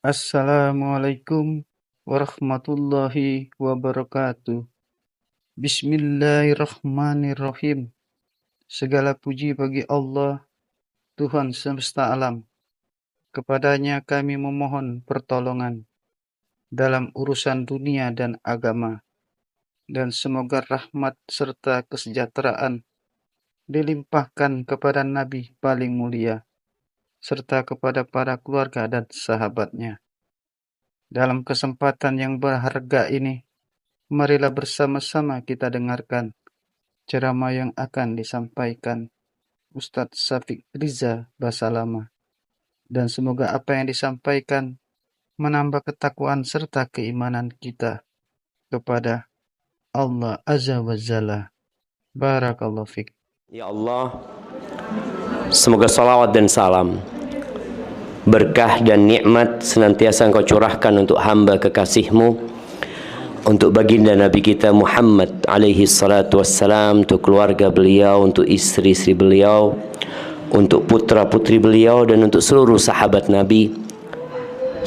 Assalamualaikum warahmatullahi wabarakatuh. Bismillahirrahmanirrahim. Segala puji bagi Allah, Tuhan semesta alam. Kepadanya kami memohon pertolongan dalam urusan dunia dan agama. Dan semoga rahmat serta kesejahteraan dilimpahkan kepada Nabi paling mulia, serta kepada para keluarga dan sahabatnya. Dalam kesempatan yang berharga ini, marilah bersama-sama kita dengarkan ceramah yang akan disampaikan Ustadz Syafiq Riza Basalama. Dan semoga apa yang disampaikan menambah ketakwaan serta keimanan kita kepada Allah Azza wa Jalla. Barakallahu fiik. Ya Allah, semoga salawat dan salam, berkah dan nikmat senantiasa Engkau curahkan untuk hamba kekasih-Mu, untuk baginda Nabi kita Muhammad alaihi salatu wassalam, untuk keluarga beliau, untuk istri-istri beliau, untuk putra-putri beliau, dan untuk seluruh sahabat Nabi.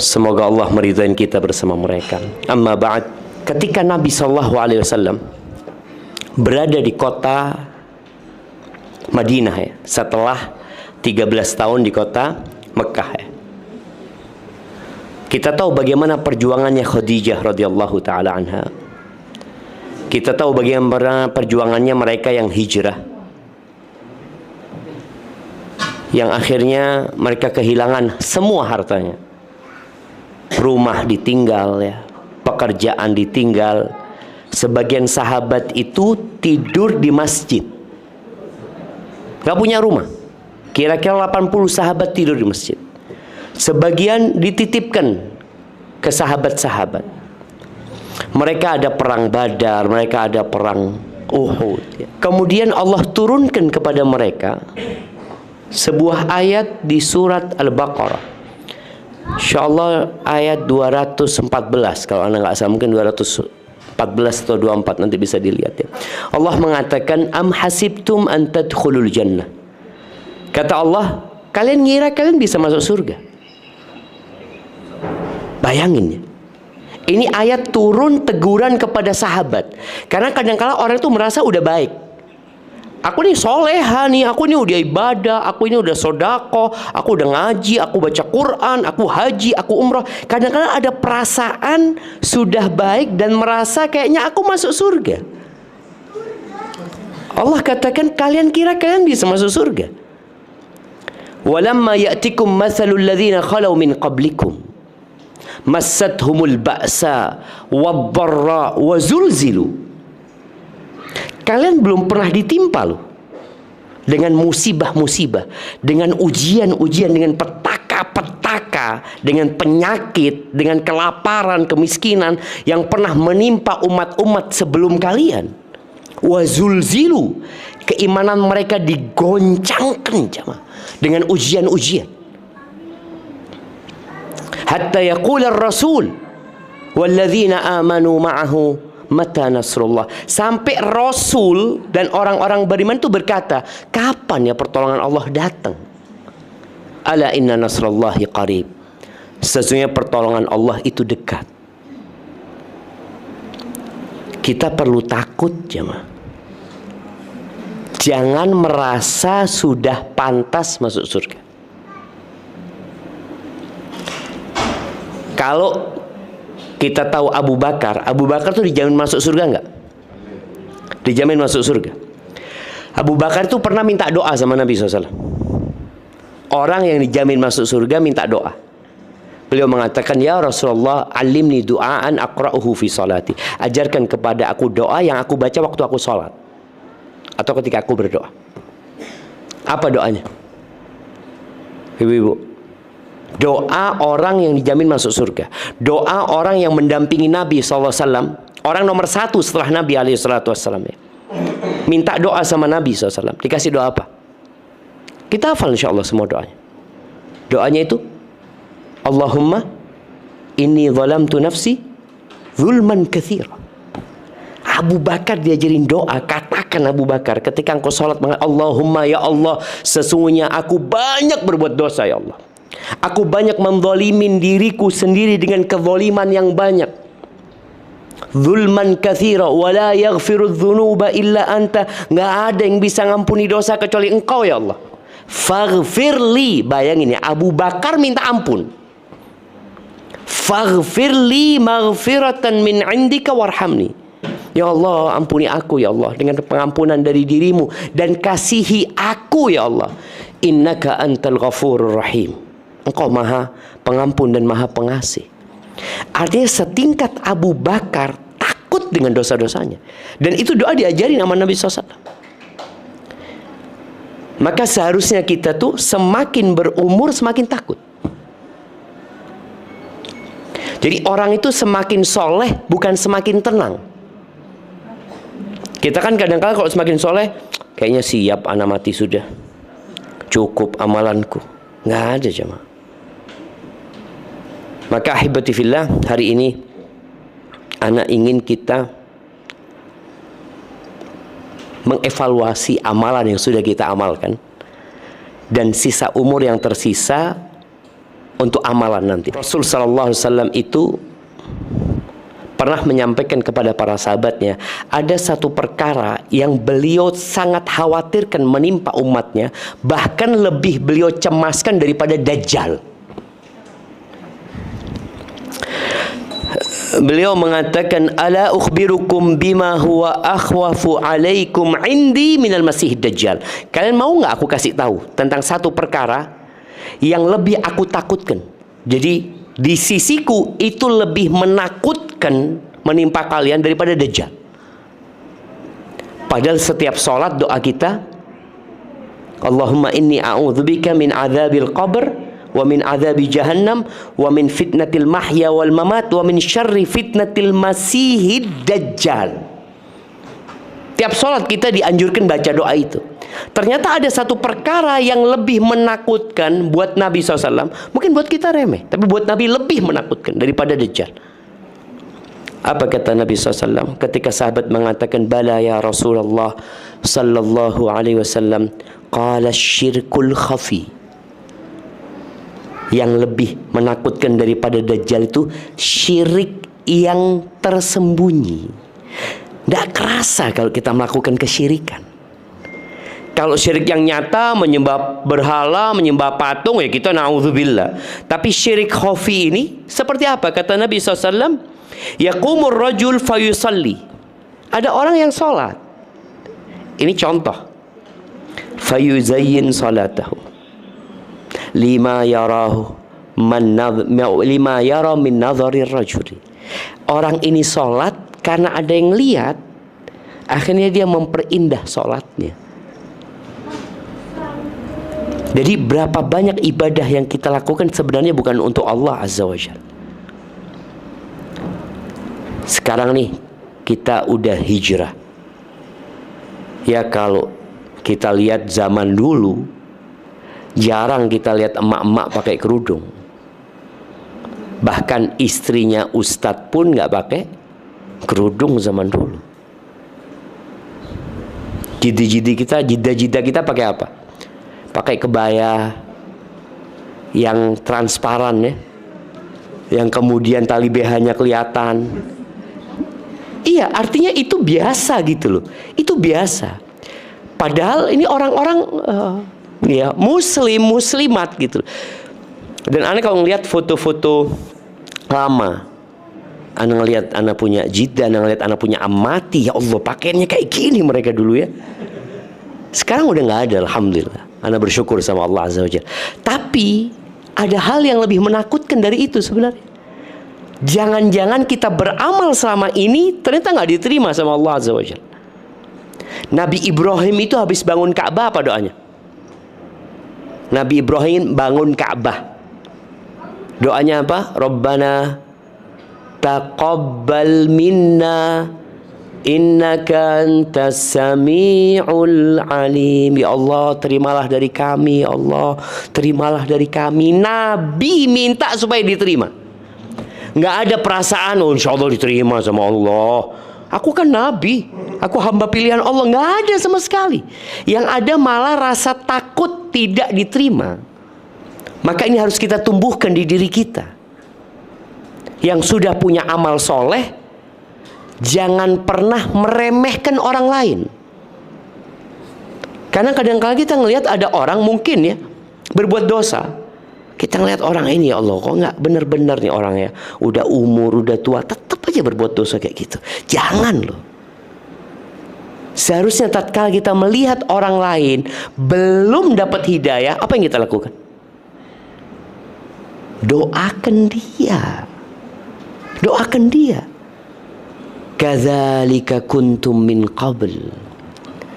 Semoga Allah meridai kita bersama mereka. Amma ba'd, ketika Nabi SAW berada di kota Madinah, ya, setelah 13 tahun di kota Mekah, ya, kita tahu bagaimana perjuangannya Khadijah radhiyallahu taala anha. Kita tahu bagaimana perjuangannya mereka yang hijrah, yang akhirnya mereka kehilangan semua hartanya. Rumah ditinggal, ya, pekerjaan ditinggal. Sebagian sahabat itu tidur di masjid, gak punya rumah. Kira-kira 80 sahabat tidur di masjid. Sebagian dititipkan ke sahabat-sahabat. Mereka ada perang Badar, mereka ada perang Uhud. Kemudian Allah turunkan kepada mereka sebuah ayat di surat Al-Baqarah. InsyaAllah ayat 214, kalau anda nggak salah, mungkin 214 atau 24, nanti bisa dilihat, ya. Allah mengatakan, am hasibtum an tadkhulul jannah. Kata Allah, kalian ngira kalian bisa masuk surga? Bayangin, ya. Ini ayat turun teguran kepada sahabat. Karena kadang-kala orang itu merasa udah baik. Aku nih soleha nih, aku ini udah ibadah, aku ini udah sodako, aku udah ngaji, aku baca Quran, aku haji, aku umroh. Kadang-kadang ada perasaan sudah baik dan merasa kayaknya aku masuk surga. Allah katakan, kalian kira kalian bisa masuk surga? Walamma ya'tikum mathalul ladzina khalau min qablikum massathumul ba'sa wad-dharra wa zulzilu. Kalian belum pernah ditimpa loh dengan musibah-musibah, dengan ujian-ujian, dengan petaka-petaka, dengan penyakit, dengan kelaparan, kemiskinan yang pernah menimpa umat-umat sebelum kalian. Wa zulzilu, keimanan mereka digoncangkan jemaah dengan ujian-ujian. Hatta yaqula ar-rasul walladzina amanu ma'ahu mata nasrullah, sampai Rasul dan orang-orang beriman itu berkata, kapan ya pertolongan Allah datang? Ala inna nasrullahi qarib, sesungguhnya pertolongan Allah itu dekat. Kita perlu takut jemaah. Jangan merasa sudah pantas masuk surga. Kalau kita tahu Abu Bakar tuh dijamin masuk surga nggak? Dijamin masuk surga. Abu Bakar tuh pernah minta doa sama Nabi SAW. Orang yang dijamin masuk surga minta doa. Beliau mengatakan, ya Rasulullah, alimni du'aan aqra'uhu fi salati. Ajarkan kepada aku doa yang aku baca waktu aku sholat atau ketika aku berdoa. Apa doanya? Ibu-ibu, doa orang yang dijamin masuk surga, doa orang yang mendampingi Nabi SAW, orang nomor 1 setelah Nabi SAW, ya. Minta doa sama Nabi SAW, dikasih doa apa? Kita hafal insya Allah semua doanya. Doanya itu, Allahumma inni zalamtu nafsi zulman katsira. Abu Bakar diajarin doa. Katakan Abu Bakar ketika engkau sholat, Allahumma ya Allah, sesungguhnya aku banyak berbuat dosa ya Allah. Aku banyak menzalimin diriku sendiri dengan kezaliman yang banyak. Zulman katsira wa la yaghfiru dzunuba illa anta. Enggak ada yang bisa ngampuni dosa kecuali Engkau ya Allah. Faghfirli, bayangin ya, Abu Bakar minta ampun. Faghfirli maghfiratan min indika warhamni. Ya Allah, ampuni aku ya Allah dengan pengampunan dari dirimu, dan kasihi aku ya Allah. Innaka antal ghafurur rahim. Engkau maha pengampun dan maha pengasih. Artinya setingkat Abu Bakar takut dengan dosa-dosanya. Dan itu doa diajarin sama Nabi SAW. Maka seharusnya kita tuh semakin berumur semakin takut. Jadi orang itu semakin soleh bukan semakin tenang. Kita kan kadang-kadang kalau semakin soleh, kayaknya siap anak mati sudah, cukup amalanku. Nggak ada jemaah. Maka ahibati fillah, hari ini anak ingin kita mengevaluasi amalan yang sudah kita amalkan, dan sisa umur yang tersisa untuk amalan nanti. Rasul sallallahu alaihi wasallam itu pernah menyampaikan kepada para sahabatnya, ada satu perkara yang beliau sangat khawatirkan menimpa umatnya, bahkan lebih beliau cemaskan daripada Dajjal. Beliau mengatakan, ala ukhbirukum bima huwa akhwafu alaikum indi minal masih Dajjal. Kalian mau nggak aku kasih tahu tentang satu perkara yang lebih aku takutkan? Jadi di sisiku itu lebih menakutkan menimpa kalian daripada Dajjal. Padahal setiap sholat doa kita, Allahumma inni a'udzubika min adzabil qabr wa min adzabi jahannam wa min fitnatil mahya wal mamat wa min syarri fitnatil masihid dajjal. Tiap sholat kita dianjurkan baca doa itu. Ternyata ada satu perkara yang lebih menakutkan buat Nabi SAW. Mungkin buat kita remeh, tapi buat Nabi lebih menakutkan daripada Dajjal. Apa kata Nabi SAW ketika sahabat mengatakan, bala ya Rasulullah sallallahu alaihi wasallam, qala syirkul khafi. Yang lebih menakutkan daripada Dajjal itu syirik yang tersembunyi. Tidak kerasa kalau kita melakukan kesyirikan. Kalau syirik yang nyata, menyembah berhala, menyembah patung, ya kita na'udzubillah. Tapi syirik khafi ini seperti apa? Kata Nabi SAW, yaqumur rajul fayusalli. Ada orang yang sholat. Ini contoh. Fayuzayyin salatahu lima yarahu lima yara min nadharir rajuli. Orang ini sholat karena ada yang lihat, akhirnya dia memperindah sholatnya. Jadi berapa banyak ibadah yang kita lakukan sebenarnya bukan untuk Allah Azza wa Jalla. Sekarang nih kita udah hijrah. Ya kalau kita lihat zaman dulu, jarang kita lihat emak-emak pakai kerudung. Bahkan istrinya ustadz pun nggak pakai kerudung zaman dulu. Jida-jida kita pakai apa? Pakai kebaya yang transparan ya, yang kemudian tali BH-nya kelihatan. Iya, artinya itu biasa gitu loh. Itu biasa. Padahal ini orang-orang ya muslimat gitu. Dan aneh kalau ngelihat foto-foto lama, aneh ngelihat anak punya jida, aneh ngelihat anak punya amati, ya Allah pakaiannya kayak gini mereka dulu ya. Sekarang udah nggak ada, alhamdulillah. Anda bersyukur sama Allah Azza wa Jalla. Tapi ada hal yang lebih menakutkan dari itu sebenarnya. Jangan-jangan kita beramal selama ini ternyata nggak diterima sama Allah Azza wa Jalla. Nabi Ibrahim itu habis bangun Ka'bah apa doanya? Nabi Ibrahim bangun Ka'bah. Doanya apa? Rabbana taqabbal minna innaka antas sami'ul alim. Ya Allah, terimalah dari kami. Ya Allah, terimalah dari kami. Nabi minta supaya diterima. Nggak ada perasaan, oh insya Allah diterima sama Allah. Aku kan Nabi, aku hamba pilihan Allah. Nggak ada sama sekali. Yang ada malah rasa takut tidak diterima. Maka ini harus kita tumbuhkan di diri kita. Yang sudah punya amal soleh, jangan pernah meremehkan orang lain. Karena kadang-kadang kita ngelihat ada orang mungkin ya berbuat dosa. Kita ngelihat orang ini, ya Allah, kok nggak benar-benar nih orangnya. Udah umur, udah tua, tetap aja berbuat dosa kayak gitu. Jangan loh. Seharusnya tatkala kita melihat orang lain belum dapat hidayah, apa yang kita lakukan? Doakan dia. Doakan dia. Kadzalika kuntum min qabl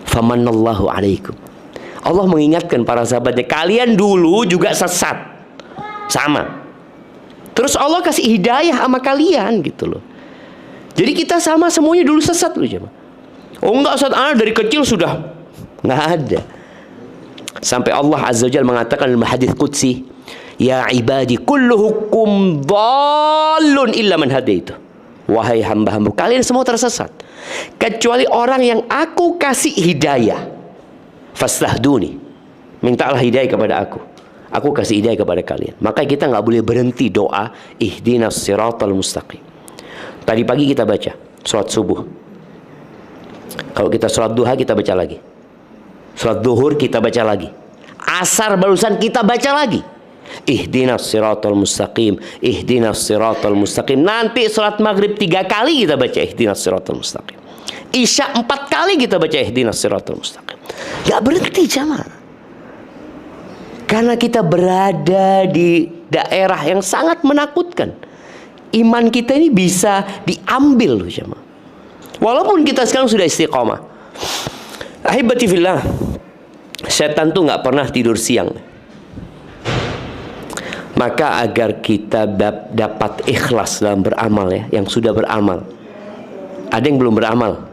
famanallahu alaikum. Allah mengingatkan para sahabatnya, kalian dulu juga sesat. Sama. Terus Allah kasih hidayah sama kalian gitu loh. Jadi kita sama semuanya dulu sesat loh jemaah. Oh enggak, Ustaz, ana dari kecil sudah. Enggak ada. Sampai Allah Azza wa Jalla mengatakan dalam hadis qudsi, ya ibadi kulluhukum dhallun illa man hadaitu. Wahai hamba-hamba, kalian semua tersesat kecuali orang yang aku kasih hidayah. Fastahduni, mintalah hidayah kepada aku. Aku kasih hidayah kepada kalian. Maka kita nggak boleh berhenti doa ihdinas siratal mustaqim. Tadi pagi kita baca sholat subuh. Kalau kita sholat duha kita baca lagi. Sholat duhur kita baca lagi. Asar barusan kita baca lagi. Ihdinas siratal mustaqim, ihdinas siratal mustaqim. Nanti sholat maghrib 3 kali kita baca ihdinas siratal mustaqim. Isya 4 kali kita baca ihdinas siratal mustaqim. Gak berhenti jamaah. Karena kita berada di daerah yang sangat menakutkan. Iman kita ini bisa diambil loh jamaah. Walaupun kita sekarang sudah istiqomah. Ahibati fillah, setan tuh gak pernah tidur siang. Maka agar kita dapat ikhlas dalam beramal ya, yang sudah beramal. Ada yang belum beramal.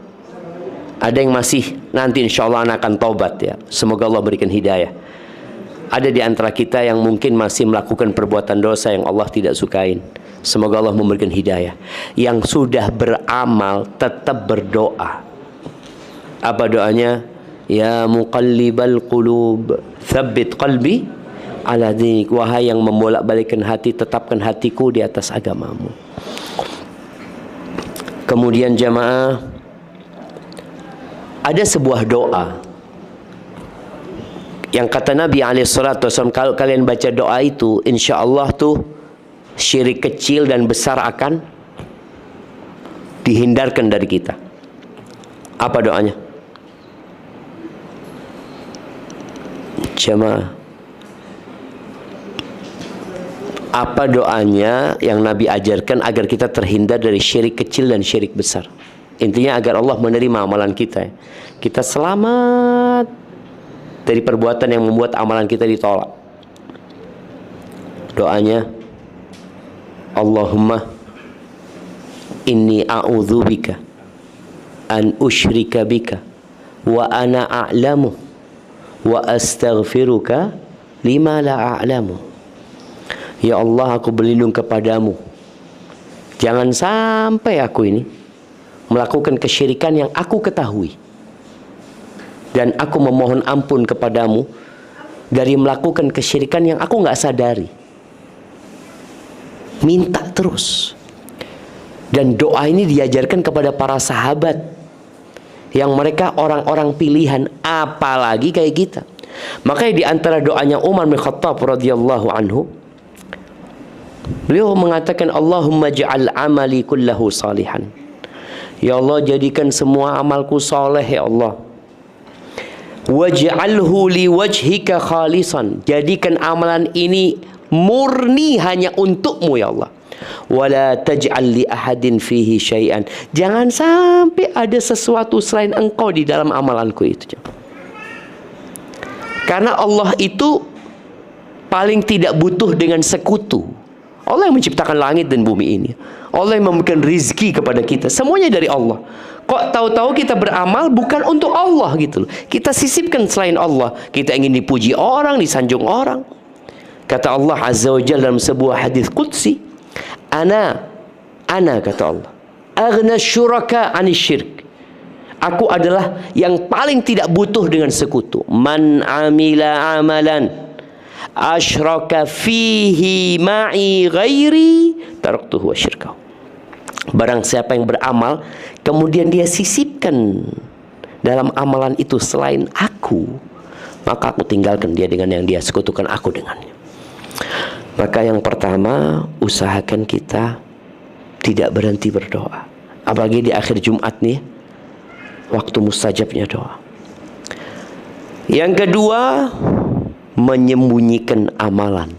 Ada yang masih nanti insya Allah akan taubat ya. Semoga Allah berikan hidayah. Ada di antara kita yang mungkin masih melakukan perbuatan dosa yang Allah tidak sukain. Semoga Allah memberikan hidayah. Yang sudah beramal tetap berdoa. Apa doanya? Ya muqallibal qulub, tsabbit qalbi ala dinik. Wahai yang membolak-balikkan hati, tetapkan hatiku di atas agamamu. Kemudian jamaah, ada sebuah doa yang kata Nabi SAW, kalau kalian baca doa itu, insya Allah tuh syirik kecil dan besar akan dihindarkan dari kita. Apa doanya? Jamaah, apa doanya yang Nabi ajarkan agar kita terhindar dari syirik kecil dan syirik besar? Intinya agar Allah menerima amalan kita. Kita selamat dari perbuatan yang membuat amalan kita ditolak. Doanya, Allahumma inni a'udzubika an usyrika bika wa ana a'lamu wa astaghfiruka lima la a'lamu. Ya Allah, aku berlindung kepadamu. Jangan sampai aku ini melakukan kesyirikan yang aku ketahui. Dan aku memohon ampun kepadamu dari melakukan kesyirikan yang aku nggak sadari. Minta terus. Dan doa ini diajarkan kepada para sahabat yang mereka orang-orang pilihan, apalagi kayak kita. Makanya di antara doanya Umar bin Khattab radhiyallahu anhu, beliau mengatakan, Allahumma ja'al amali kullahu salihan. Ya Allah, jadikan semua amalku soleh ya Allah. Waj'alhu liwajhika khalisan. Jadikan amalan ini murni hanya untukmu ya Allah. Wala taj'al li ahadin fihi syai'an. Jangan sampai ada sesuatu selain engkau di dalam amalanku itu. Karena Allah itu paling tidak butuh dengan sekutu. Allah yang menciptakan langit dan bumi ini. Allah yang memberikan rizki kepada kita. Semuanya dari Allah. Kok tahu-tahu kita beramal bukan untuk Allah gitu loh. Kita sisipkan selain Allah. Kita ingin dipuji orang, disanjung orang. Kata Allah Azza wa Jalla dalam sebuah hadis qudsi, Ana kata Allah, aghna syuraka anisyirk. Aku adalah yang paling tidak butuh dengan sekutu. Man amila amalan asyraka fihi ma'i ghairi taraktuhu wa syirkahu. Barang siapa yang beramal kemudian dia sisipkan dalam amalan itu selain aku, maka aku tinggalkan dia dengan yang dia sekutukan aku dengannya. Maka yang pertama, usahakan kita tidak berhenti berdoa. Apalagi di akhir Jumat nih, waktu mustajabnya doa. Yang kedua, menyembunyikan amalan.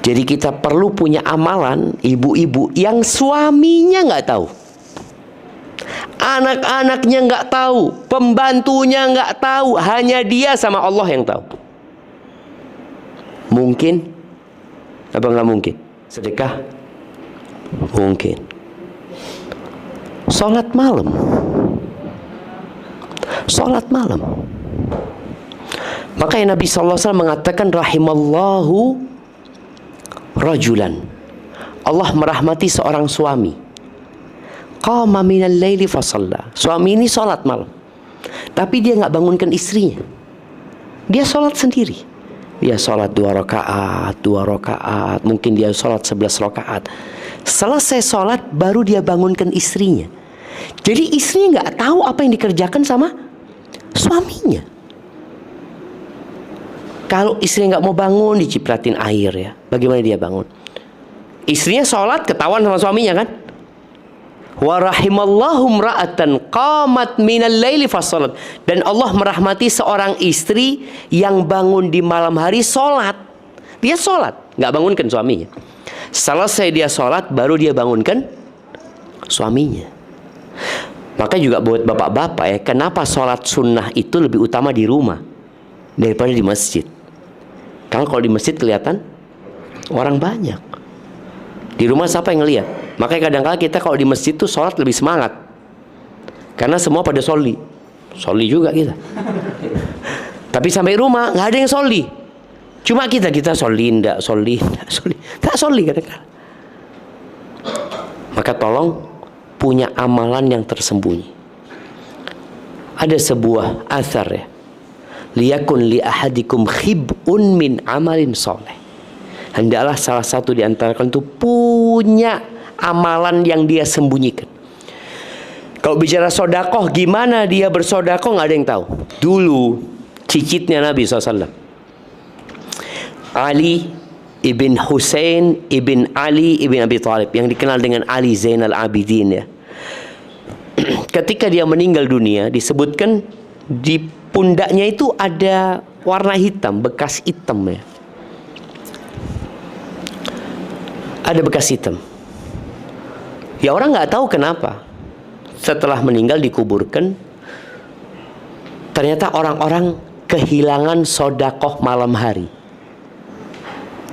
Jadi kita perlu punya amalan, ibu-ibu yang suaminya nggak tahu, anak-anaknya nggak tahu, pembantunya nggak tahu, hanya dia sama Allah yang tahu. Mungkin? Apa nggak mungkin? Sedekah? Mungkin. Sholat malam. Sholat malam. Makanya Nabi SAW mengatakan rahimallahu rajulan. Allah merahmati seorang suami. Qama minal laili fasalla. Suami ini sholat malam, tapi dia nggak bangunkan istrinya. Dia sholat sendiri. Dia sholat 2 rakaat, mungkin dia sholat 11 rakaat. Selesai sholat baru dia bangunkan istrinya. Jadi istrinya nggak tahu apa yang dikerjakan sama suaminya. Kalau istrinya nggak mau bangun, dicipratin air ya. Bagaimana dia bangun? Istrinya sholat ketahuan sama suaminya kan? Wa rahimallahu imra'atan qamat minal laili fassalat. Dan Allah merahmati seorang istri yang bangun di malam hari sholat. Dia sholat, nggak bangunkan suaminya. Selesai dia sholat, baru dia bangunkan suaminya. Maka juga buat bapak-bapak ya, kenapa sholat sunnah itu lebih utama di rumah daripada di masjid? Karena kalau di masjid kelihatan orang banyak. Di rumah siapa yang ngelihat? Makanya kadang-kadang kita kalau di masjid tuh sholat lebih semangat, karena semua pada sholli. Sholli juga kita. Tapi sampai rumah nggak ada yang sholli. Cuma kita sholli, nggak sholli, nggak sholli kadang-kadang. Maka tolong punya amalan yang tersembunyi. Ada sebuah athar ya, liyakun li ahadikum khib'un min amalin soleh. Hendaklah salah satu di antara kalian itu punya amalan yang dia sembunyikan. Kalau bicara sodakoh, gimana dia bersodakoh nggak ada yang tahu. Dulu cicitnya Nabi SAW, Ali ibn Husain ibn Ali ibn Abi Thalib, yang dikenal dengan Ali Zainal Abidin ya. Ketika dia meninggal dunia, disebutkan di pundaknya itu ada warna hitam, bekas hitam ya. Ada bekas hitam. Ya orang nggak tahu kenapa. Setelah meninggal dikuburkan, ternyata orang-orang kehilangan sodakoh malam hari.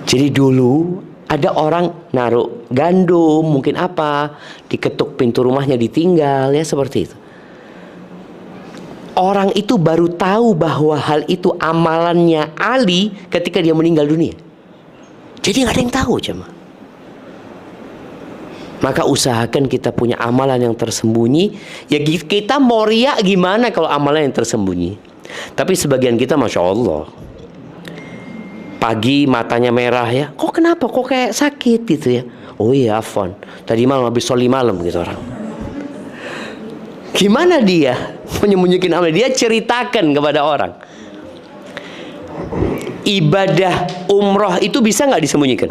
Jadi dulu ada orang naruh gandum, mungkin apa, diketuk pintu rumahnya ditinggal ya, seperti itu. Orang itu baru tahu bahwa hal itu amalannya Ali ketika dia meninggal dunia. Jadi nggak ada yang tahu jemaah. Maka usahakan kita punya amalan yang tersembunyi. Ya kita mau riak gimana kalau amalan yang tersembunyi. Tapi sebagian kita Masya Allah, pagi matanya merah ya. Kok kenapa? Kok kayak sakit gitu ya. Oh iya afwan, tadi malam habis sholi malam gitu orang. Gimana dia menyembunyikan amalan? Dia ceritakan kepada orang. Ibadah umroh itu bisa nggak disembunyikan?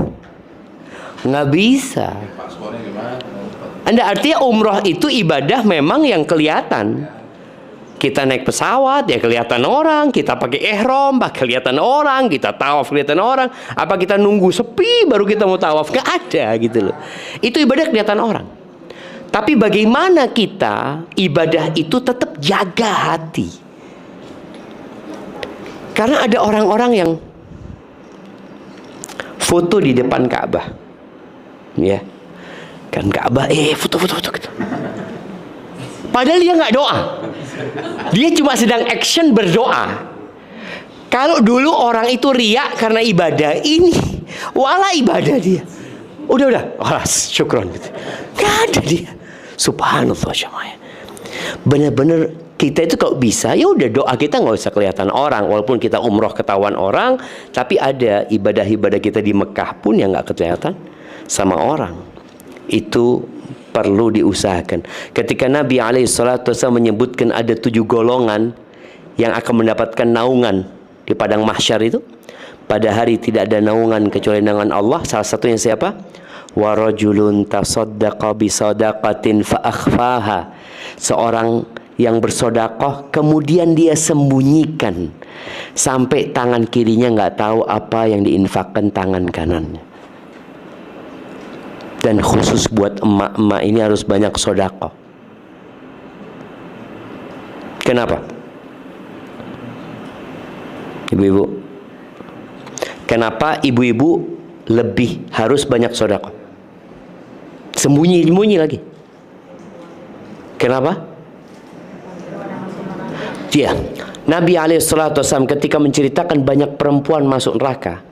Nggak bisa. Anda artinya umroh itu ibadah memang yang kelihatan. Kita naik pesawat ya kelihatan orang, kita pakai ihram kelihatan orang, kita tawaf kelihatan orang. Apa kita nunggu sepi baru kita mau tawaf? Nggak ada gitu loh. Itu ibadah kelihatan orang. Tapi bagaimana kita ibadah itu tetap jaga hati? Karena ada orang-orang yang foto di depan Ka'bah, ya kan Ka'bah, foto gitu. Padahal dia nggak doa, dia cuma sedang action berdoa. Kalau dulu orang itu riak karena ibadah ini, wala ibadah dia, udah, walas syukron gitu, nggak ada dia. Subhanallah jemaah, benar-benar Kita itu kalau bisa, ya udah doa kita nggak usah kelihatan orang. Walaupun kita umroh ketahuan orang, tapi ada ibadah-ibadah kita di Mekah pun yang nggak kelihatan sama orang. Itu perlu diusahakan. Ketika Nabi SAW menyebutkan ada 7 golongan yang akan mendapatkan naungan di padang mahsyar itu, pada hari tidak ada naungan kecuali naungan Allah. Salah satunya siapa? Wa rajulun tasaddaqa bi sadaqatin fa akhfaha. Seorang yang bersodakoh kemudian dia sembunyikan sampai tangan kirinya nggak tahu apa yang diinfakkan tangan kanannya. Dan khusus buat emak-emak ini harus banyak sodakoh. Kenapa? Ibu-ibu, kenapa ibu-ibu lebih harus banyak sodakoh? Sembunyi-sembunyi lagi. Kenapa? Ya, Nabi SAW ketika menceritakan banyak perempuan masuk neraka,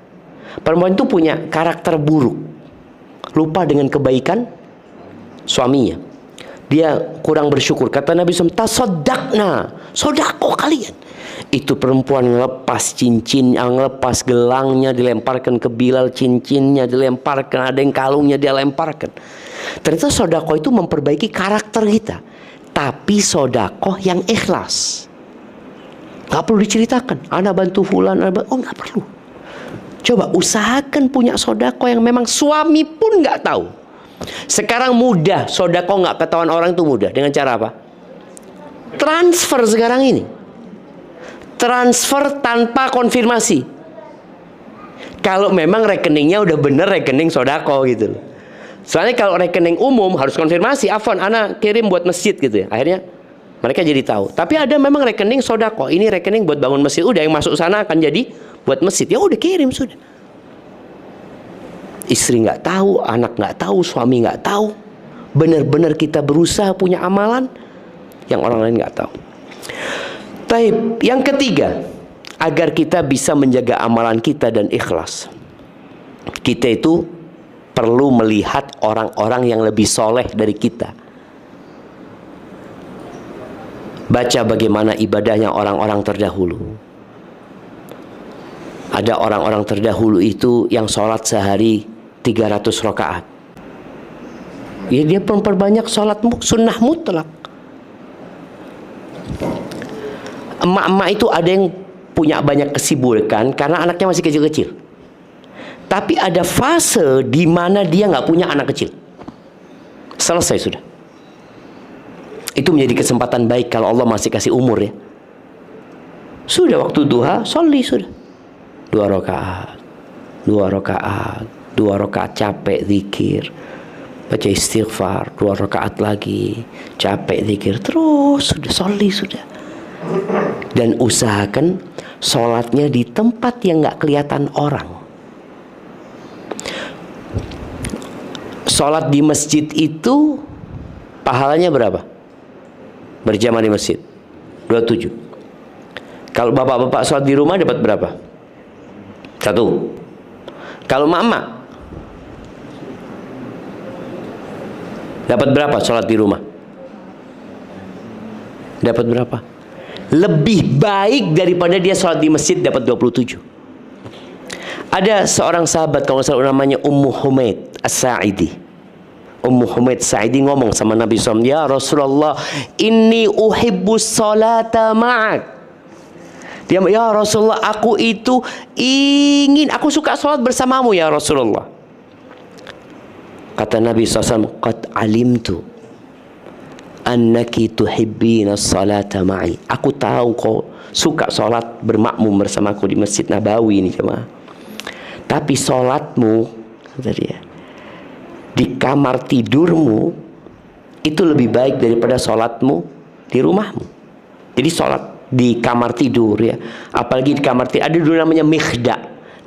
perempuan itu punya karakter buruk, lupa dengan kebaikan suaminya, dia kurang bersyukur. Kata Nabi SAW, tasaddaqna, sodako kalian. Itu perempuan ngelepas cincin, ngelepas gelangnya, dilemparkan ke Bilal, cincinnya dilemparkan, ada yang kalungnya dia lemparkan. Ternyata sodako itu memperbaiki karakter kita, tapi sodako yang ikhlas. Gak perlu diceritakan, anak bantu fulan, oh gak perlu. Coba usahakan punya sodako yang memang suami pun gak tahu. Sekarang mudah, sodako gak ketahuan orang itu mudah. Dengan cara apa? Transfer sekarang ini. Transfer tanpa konfirmasi. Kalau memang rekeningnya udah bener rekening sodako gitu loh. Soalnya kalau rekening umum harus konfirmasi, Afwan, anak kirim buat masjid gitu ya. Akhirnya mereka jadi tahu. Tapi ada memang rekening sodako, ini rekening buat bangun masjid. Udah yang masuk sana akan jadi buat masjid. Ya udah kirim sudah. Istri nggak tahu, anak nggak tahu, suami nggak tahu. Benar-benar kita berusaha punya amalan yang orang lain nggak tahu. Taib. Yang ketiga, agar kita bisa menjaga amalan kita dan ikhlas, kita itu perlu melihat orang-orang yang lebih soleh dari kita. Baca bagaimana ibadahnya orang-orang terdahulu. Ada orang-orang terdahulu itu yang sholat sehari 300 rakaat. Ya dia memperbanyak sholat sunnah mutlak. Emak-emak itu ada yang punya banyak kesibukan karena anaknya masih kecil-kecil. Tapi ada fase di mana dia nggak punya anak kecil. Selesai sudah. Itu menjadi kesempatan baik kalau Allah masih kasih umur ya. Sudah waktu duha, sholli sudah. 2 rakaat, 2 rakaat, 2 rakaat capek zikir, baca istighfar, 2 rakaat lagi, capek zikir, terus sudah sholli sudah. Dan usahakan sholatnya di tempat yang nggak kelihatan orang. Sholat di masjid itu pahalanya berapa? Berjamaah di masjid 27. Kalau bapak-bapak sholat di rumah dapat berapa? 1. Kalau mama dapat berapa sholat di rumah? Dapat berapa? Lebih baik daripada dia sholat di masjid, dapat 27. Ada seorang sahabat kalau nggak salah namanya Ummu Humaid As-Sa'idi. Ummu Humaid As-Sa'idi ngomong sama Nabi SAW, ya Rasulullah, inni uhibbus salata ma'ak. Dia, ya Rasulullah, aku itu ingin, aku suka sholat bersamamu ya Rasulullah. Kata Nabi SAW, qad alimtu annaki tuhibbina salata ma'i. Aku tahu kau suka sholat bermakmum bersamaku di Masjid Nabawi ini jemaah. Tapi sholatmu, kata dia, di kamar tidurmu itu lebih baik daripada sholatmu di rumahmu. Jadi sholat di kamar tidur ya, apalagi di kamar tidur ada dulu namanya mikhda.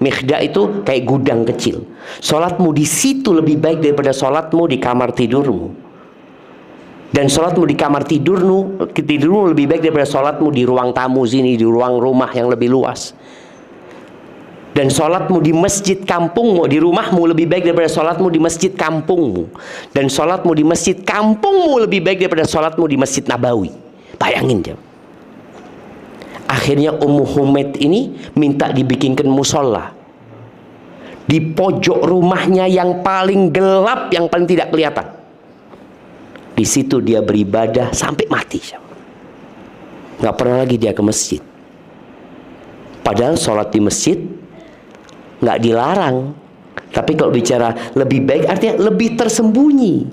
Mikhda itu kayak gudang kecil. Sholatmu di situ lebih baik daripada sholatmu di kamar tidurmu. Dan sholatmu di kamar tidurmu lebih baik daripada sholatmu di ruang tamu sini, di ruang rumah yang lebih luas. Dan sholatmu di masjid kampungmu, di rumahmu lebih baik daripada sholatmu di masjid kampungmu. Dan sholatmu di masjid kampungmu lebih baik daripada sholatmu di Masjid Nabawi. Bayangin jam. Akhirnya Ummu Humaid ini minta dibikinkan musola di pojok rumahnya yang paling gelap, yang paling tidak kelihatan. Di situ dia beribadah sampai mati. Nggak pernah lagi dia ke masjid. Padahal sholat di masjid nggak dilarang. Tapi kalau bicara lebih baik, artinya lebih tersembunyi.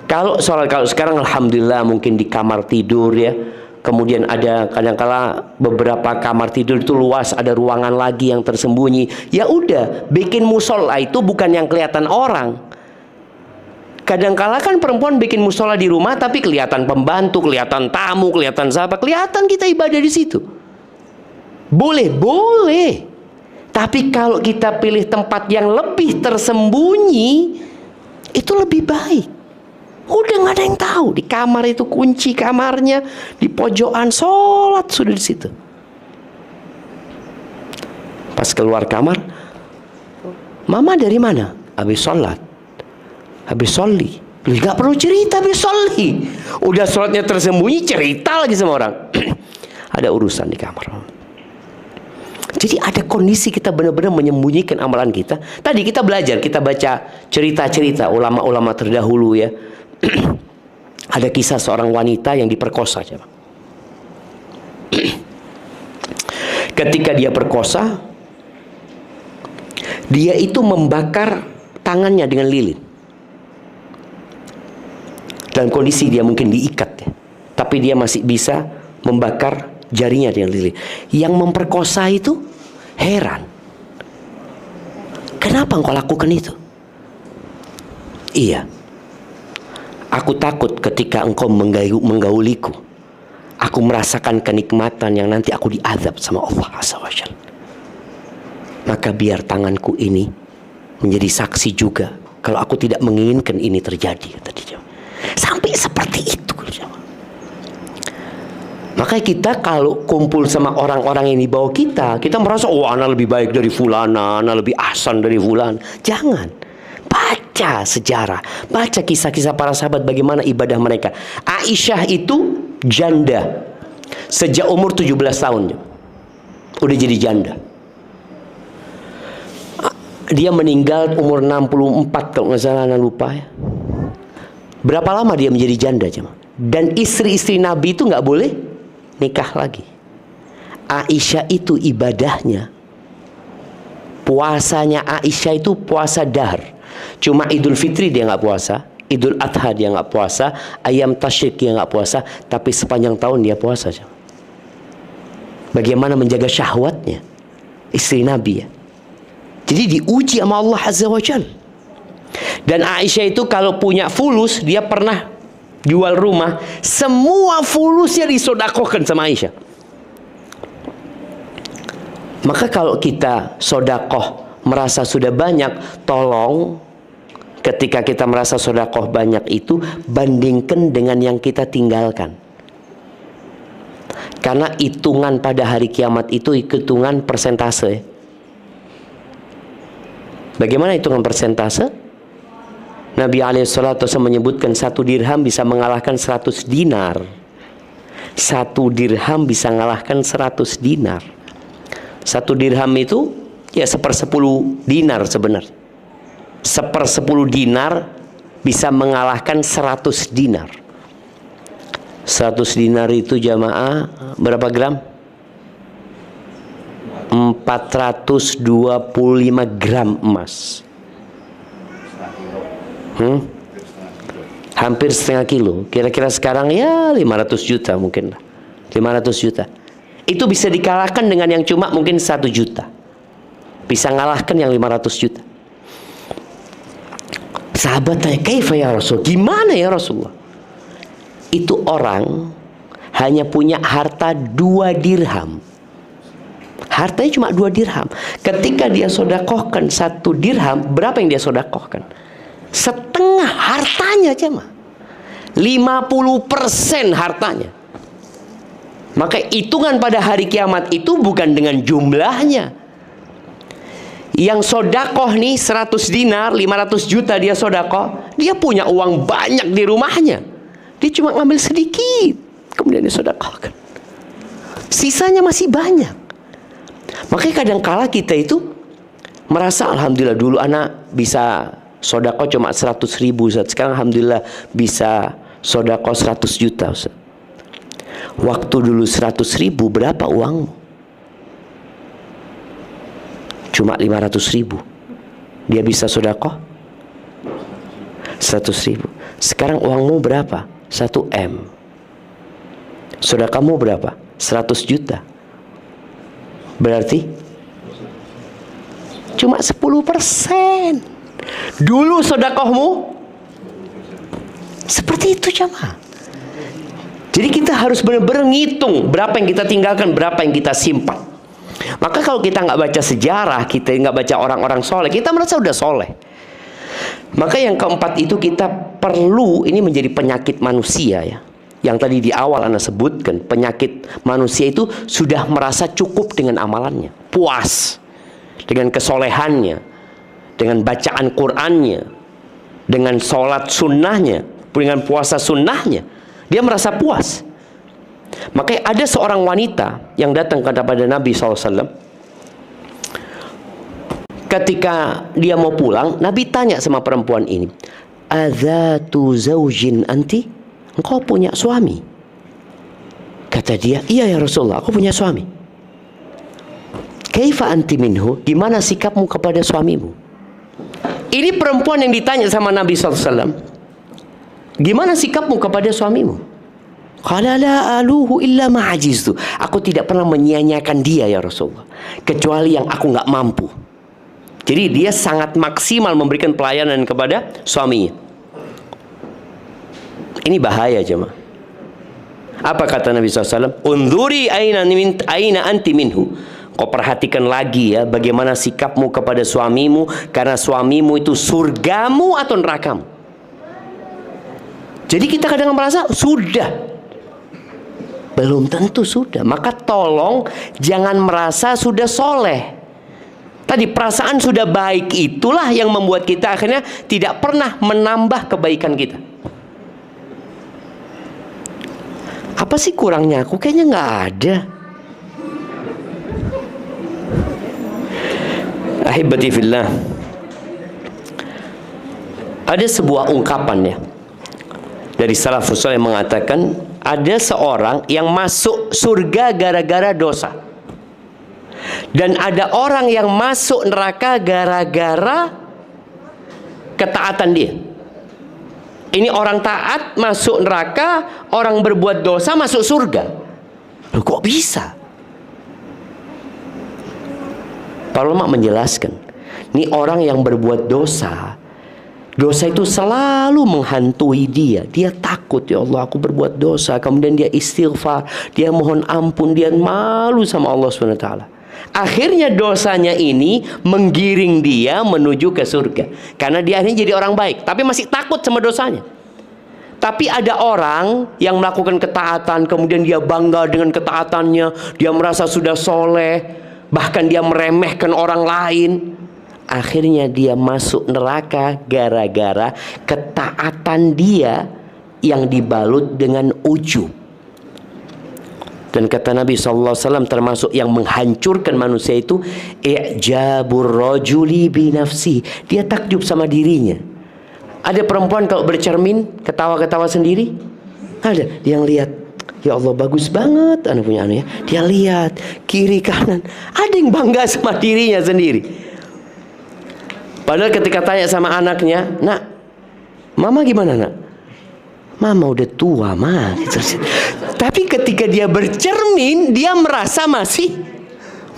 Kalau sholat, kalau sekarang alhamdulillah mungkin di kamar tidur ya. Kemudian ada kadang-kala beberapa kamar tidur itu luas, ada ruangan lagi yang tersembunyi. Ya udah, bikin musola itu bukan yang kelihatan orang. Kadang-kala kan perempuan bikin musola di rumah, tapi kelihatan pembantu, kelihatan tamu, kelihatan siapa, kelihatan kita ibadah di situ. Boleh, boleh. Tapi kalau kita pilih tempat yang lebih tersembunyi, itu lebih baik. Udah nggak ada yang tahu. Di kamar itu kunci kamarnya, di pojokan sholat sudah di situ. Pas keluar kamar, mama dari mana? Habis sholat, habis sholli. Nggak perlu cerita, habis sholli. Udah sholatnya tersembunyi, cerita lagi sama orang. Ada urusan di kamar. Jadi ada kondisi kita benar-benar menyembunyikan amalan kita. Tadi kita belajar, kita baca cerita-cerita ulama-ulama terdahulu ya. Ada kisah seorang wanita yang diperkosa. Ketika dia perkosa, dia itu membakar tangannya dengan lilin. Dalam kondisi dia mungkin diikat ya, tapi dia masih bisa membakar jarinya dengan lilin. Yang memperkosa itu heran, kenapa engkau lakukan itu? Iya, aku takut ketika engkau menggauliku, aku merasakan kenikmatan yang nanti aku diazab sama Allah Azza wa Jalla. Maka biar tanganku ini menjadi saksi juga kalau aku tidak menginginkan ini terjadi, kata dia. Sampai seperti itu. Makanya kita kalau kumpul sama orang-orang yang di bawah kita, kita merasa, oh ana lebih baik dari fulana, ana lebih ahsan dari fulan. Jangan. Baca sejarah, baca kisah-kisah para sahabat bagaimana ibadah mereka. Aisyah itu janda sejak umur 17 tahun. Udah jadi janda. Dia meninggal umur 64 kalau nggak salah, ana lupa ya. Berapa lama dia menjadi janda, jemaah? Dan istri-istri Nabi itu nggak boleh nikah lagi. Aisyah itu ibadahnya, puasanya Aisyah itu puasa dahr. Cuma Idul Fitri dia nggak puasa, Idul Adha dia nggak puasa, Ayam Tasyrik dia nggak puasa, tapi sepanjang tahun dia puasa. Bagaimana menjaga syahwatnya istri Nabi ya. Jadi diuji sama Allah Azza wa Jalla. Dan Aisyah itu kalau punya fulus, dia pernah jual rumah, semua fulusnya disodakohkan sama Aisyah. Maka kalau kita sodakoh merasa sudah banyak, tolong ketika kita merasa sodakoh banyak itu, bandingkan dengan yang kita tinggalkan. Karena hitungan pada hari kiamat itu hitungan persentase. Bagaimana hitungan persentase? Nabi alaihissalatu menyebutkan 1 dirham bisa mengalahkan 100 dinar. 1 dirham bisa mengalahkan 100 dinar. 1 dirham itu ya 1/10 dinar sebenarnya. 1/10 dinar bisa mengalahkan 100 dinar. 100 dinar itu jamaah berapa gram? 425 gram emas. Hampir setengah kilo. Kira-kira sekarang ya 500 juta mungkin lah. 500 juta. Itu bisa dikalahkan dengan yang cuma mungkin 1 juta. Bisa ngalahkan yang 500 juta. Sahabat tanya, "Kaifa ya Rasul?" Gimana ya Rasulullah? Itu orang hanya punya harta 2 dirham. Hartanya cuma 2 dirham. Ketika dia sodakohkan 1 dirham, berapa yang dia sodakohkan? Setengah hartanya aja mah. 50% hartanya. Maka hitungan pada hari kiamat itu bukan dengan jumlahnya. Yang sodakoh nih 100 dinar, 500 juta dia sodakoh, dia punya uang banyak di rumahnya. Dia cuma ngambil sedikit, kemudian dia sodakohkan. Sisanya masih banyak. Makanya kadang-kala kita itu merasa alhamdulillah dulu anak bisa sodako cuma 100.000 Ustaz. Sekarang alhamdulillah bisa sodako 100 juta Ustaz. Waktu dulu 100.000 berapa uangmu? Cuma 500.000. Dia bisa sodako 100.000. Sekarang uangmu berapa? 1 M. Sodakamu berapa? 100 juta. Berarti cuma 10%. Dulu sodakohmu seperti itu jamaah. Jadi kita harus benar-benar ngitung berapa yang kita tinggalkan, berapa yang kita simpan. Maka kalau kita nggak baca sejarah, kita nggak baca orang-orang soleh, kita merasa udah soleh. Maka yang keempat itu kita perlu, ini menjadi penyakit manusia ya. Yang tadi di awal Anda sebutkan, penyakit manusia itu sudah merasa cukup dengan amalannya, puas dengan kesolehannya, dengan bacaan Qur'annya, dengan sholat sunnahnya, dengan puasa sunnahnya, dia merasa puas. Makanya ada seorang wanita yang datang kepada Nabi SAW. Ketika dia mau pulang, Nabi tanya sama perempuan ini, "Adzatu zaujin anti?" Engkau punya suami? Kata dia, iya ya Rasulullah, aku punya suami. Kaifa anti minhu? Gimana sikapmu kepada suamimu? Ini perempuan yang ditanya sama Nabi SAW. Gimana sikapmu kepada suamimu? Qala la aluhu illa ma'ajiztu. Aku tidak pernah menyia-nyiakan dia ya Rasulullah, kecuali yang aku nggak mampu. Jadi dia sangat maksimal memberikan pelayanan kepada suaminya. Ini bahaya jemaah. Apa kata Nabi SAW? Unduri aina anti minhu. Kau perhatikan lagi ya, bagaimana sikapmu kepada suamimu, karena suamimu itu surgamu atau nerakamu. Jadi kita kadang merasa sudah, belum tentu sudah. Maka tolong jangan merasa sudah soleh. Tadi perasaan sudah baik itulah yang membuat kita akhirnya tidak pernah menambah kebaikan kita. Apa sih kurangnya aku? Kayaknya nggak ada. Ahibati fillah. Ada sebuah ungkapan ya dari salafus saleh yang mengatakan ada seorang yang masuk surga gara-gara dosa, dan ada orang yang masuk neraka gara-gara ketaatan dia. Ini orang taat masuk neraka, orang berbuat dosa masuk surga. Loh, kok bisa? Para ulama menjelaskan, ini orang yang berbuat dosa, dosa itu selalu menghantui dia. Dia takut, ya Allah aku berbuat dosa. Kemudian dia istighfar, dia mohon ampun, dia malu sama Allah SWT. Akhirnya dosanya ini menggiring dia menuju ke surga, karena dia akhirnya jadi orang baik, tapi masih takut sama dosanya. Tapi ada orang yang melakukan ketaatan, kemudian dia bangga dengan ketaatannya, dia merasa sudah soleh, bahkan dia meremehkan orang lain. Akhirnya dia masuk neraka gara-gara ketaatan dia yang dibalut dengan ujub. Dan kata Nabi SAW, termasuk yang menghancurkan manusia itu i'jabur rajuli binafsi. Dia takjub sama dirinya. Ada perempuan kalau bercermin ketawa-ketawa sendiri, ada yang lihat, ya Allah bagus banget anak punya anak ya. Dia lihat kiri kanan, ada yang bangga sama dirinya sendiri. Padahal ketika tanya sama anaknya, nak, mama gimana nak? Mama udah tua mah. Tapi ketika dia bercermin, dia merasa masih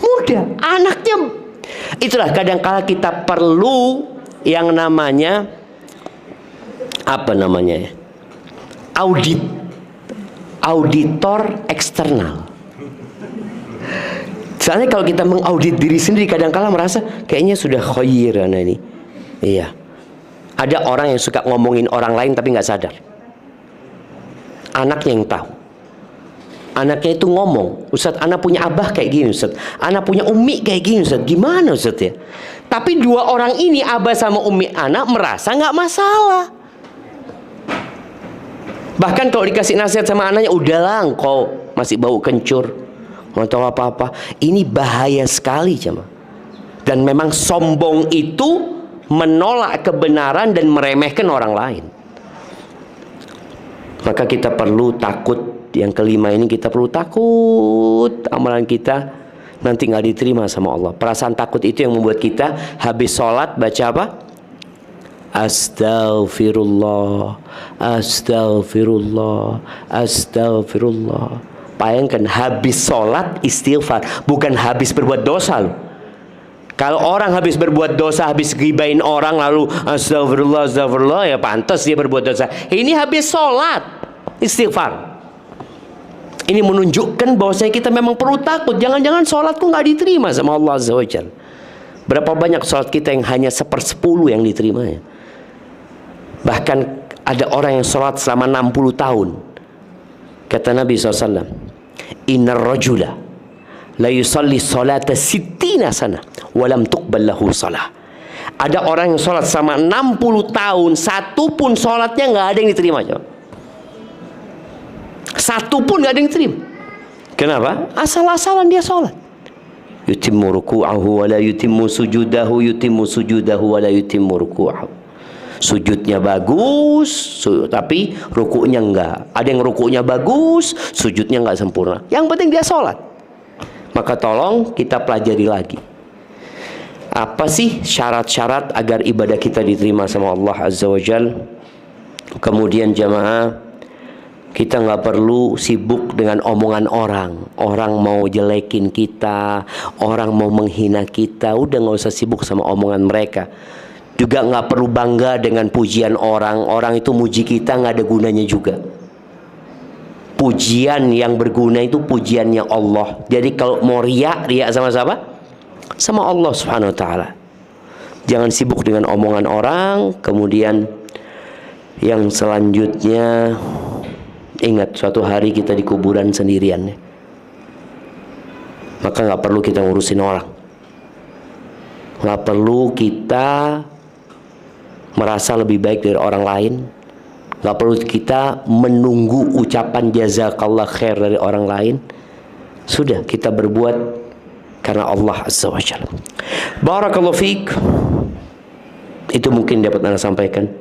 muda. Anaknya. Itulah kadang-kala kita perlu yang namanya apa namanya ya? Auditor eksternal. Soalnya kalau kita mengaudit diri sendiri, kadang-kala merasa kayaknya sudah khair anak ini. Iya. Ada orang yang suka ngomongin orang lain tapi nggak sadar. Anaknya yang tahu. Anaknya itu ngomong, Ustaz, anak punya abah kayak gini Ustaz, anak punya umi kayak gini Ustaz. Gimana Ustaz ya? Tapi dua orang ini, abah sama umi anak, merasa nggak masalah. Bahkan kalau dikasih nasihat sama anaknya, udahlah engkau masih bau kencur, nggak tahu apa-apa. Ini bahaya sekali jemaah. Dan memang sombong itu menolak kebenaran dan meremehkan orang lain. Maka kita perlu takut. Yang kelima ini kita perlu takut amalan kita nanti nggak diterima sama Allah. Perasaan takut itu yang membuat kita habis sholat baca apa? Astaghfirullah, astaghfirullah, astaghfirullah. Bayangkan habis sholat istighfar, bukan habis berbuat dosa loh. Kalau orang habis berbuat dosa, habis gibain orang lalu astagfirullah, astagfirullah, ya pantas dia berbuat dosa. Ini habis sholat istighfar. Ini menunjukkan bahwasanya kita memang perlu takut. Jangan-jangan sholatku nggak diterima sama Allah Azza wa Jalla. Berapa banyak sholat kita yang hanya 1/10 yang diterimanya. Bahkan ada orang yang sholat selama 60 tahun. Kata Nabi SAW, Innar rajula la yusalli salata sittina sana walam tuqbal lahu salah. Ada orang yang sholat selama 60 tahun, satu pun sholatnya nggak ada yang diterima. Satu pun nggak ada yang diterima. Kenapa? Asal-asalan dia sholat. Yutimmu ruku'ahu wa la yutimmu sujudahu, yutimmu sujudahu wa la yutimmu ruku'ahu. Sujudnya bagus, tapi rukuknya enggak. Ada yang rukuknya bagus, sujudnya enggak sempurna. Yang penting dia sholat. Maka tolong kita pelajari lagi. Apa sih syarat-syarat agar ibadah kita diterima sama Allah Azza wa Jal? Kemudian jamaah, kita nggak perlu sibuk dengan omongan orang. Orang mau jelekin kita, orang mau menghina kita, udah nggak usah sibuk sama omongan mereka. Juga nggak perlu bangga dengan pujian orang. Orang itu muji kita nggak ada gunanya juga. Pujian yang berguna itu pujiannya Allah. Jadi kalau mau riak sama siapa? Sama Allah Subhanahu wa Ta'ala. Jangan sibuk dengan omongan orang. Kemudian yang selanjutnya, ingat suatu hari kita di kuburan sendirian. Maka nggak perlu kita ngurusin orang. Nggak perlu kita merasa lebih baik dari orang lain. Nggak perlu kita menunggu ucapan jazakallah khair dari orang lain. Sudah, kita berbuat karena Allah Azza wa Jalla. Barakallahu fiik. Itu mungkin dapat Anda sampaikan.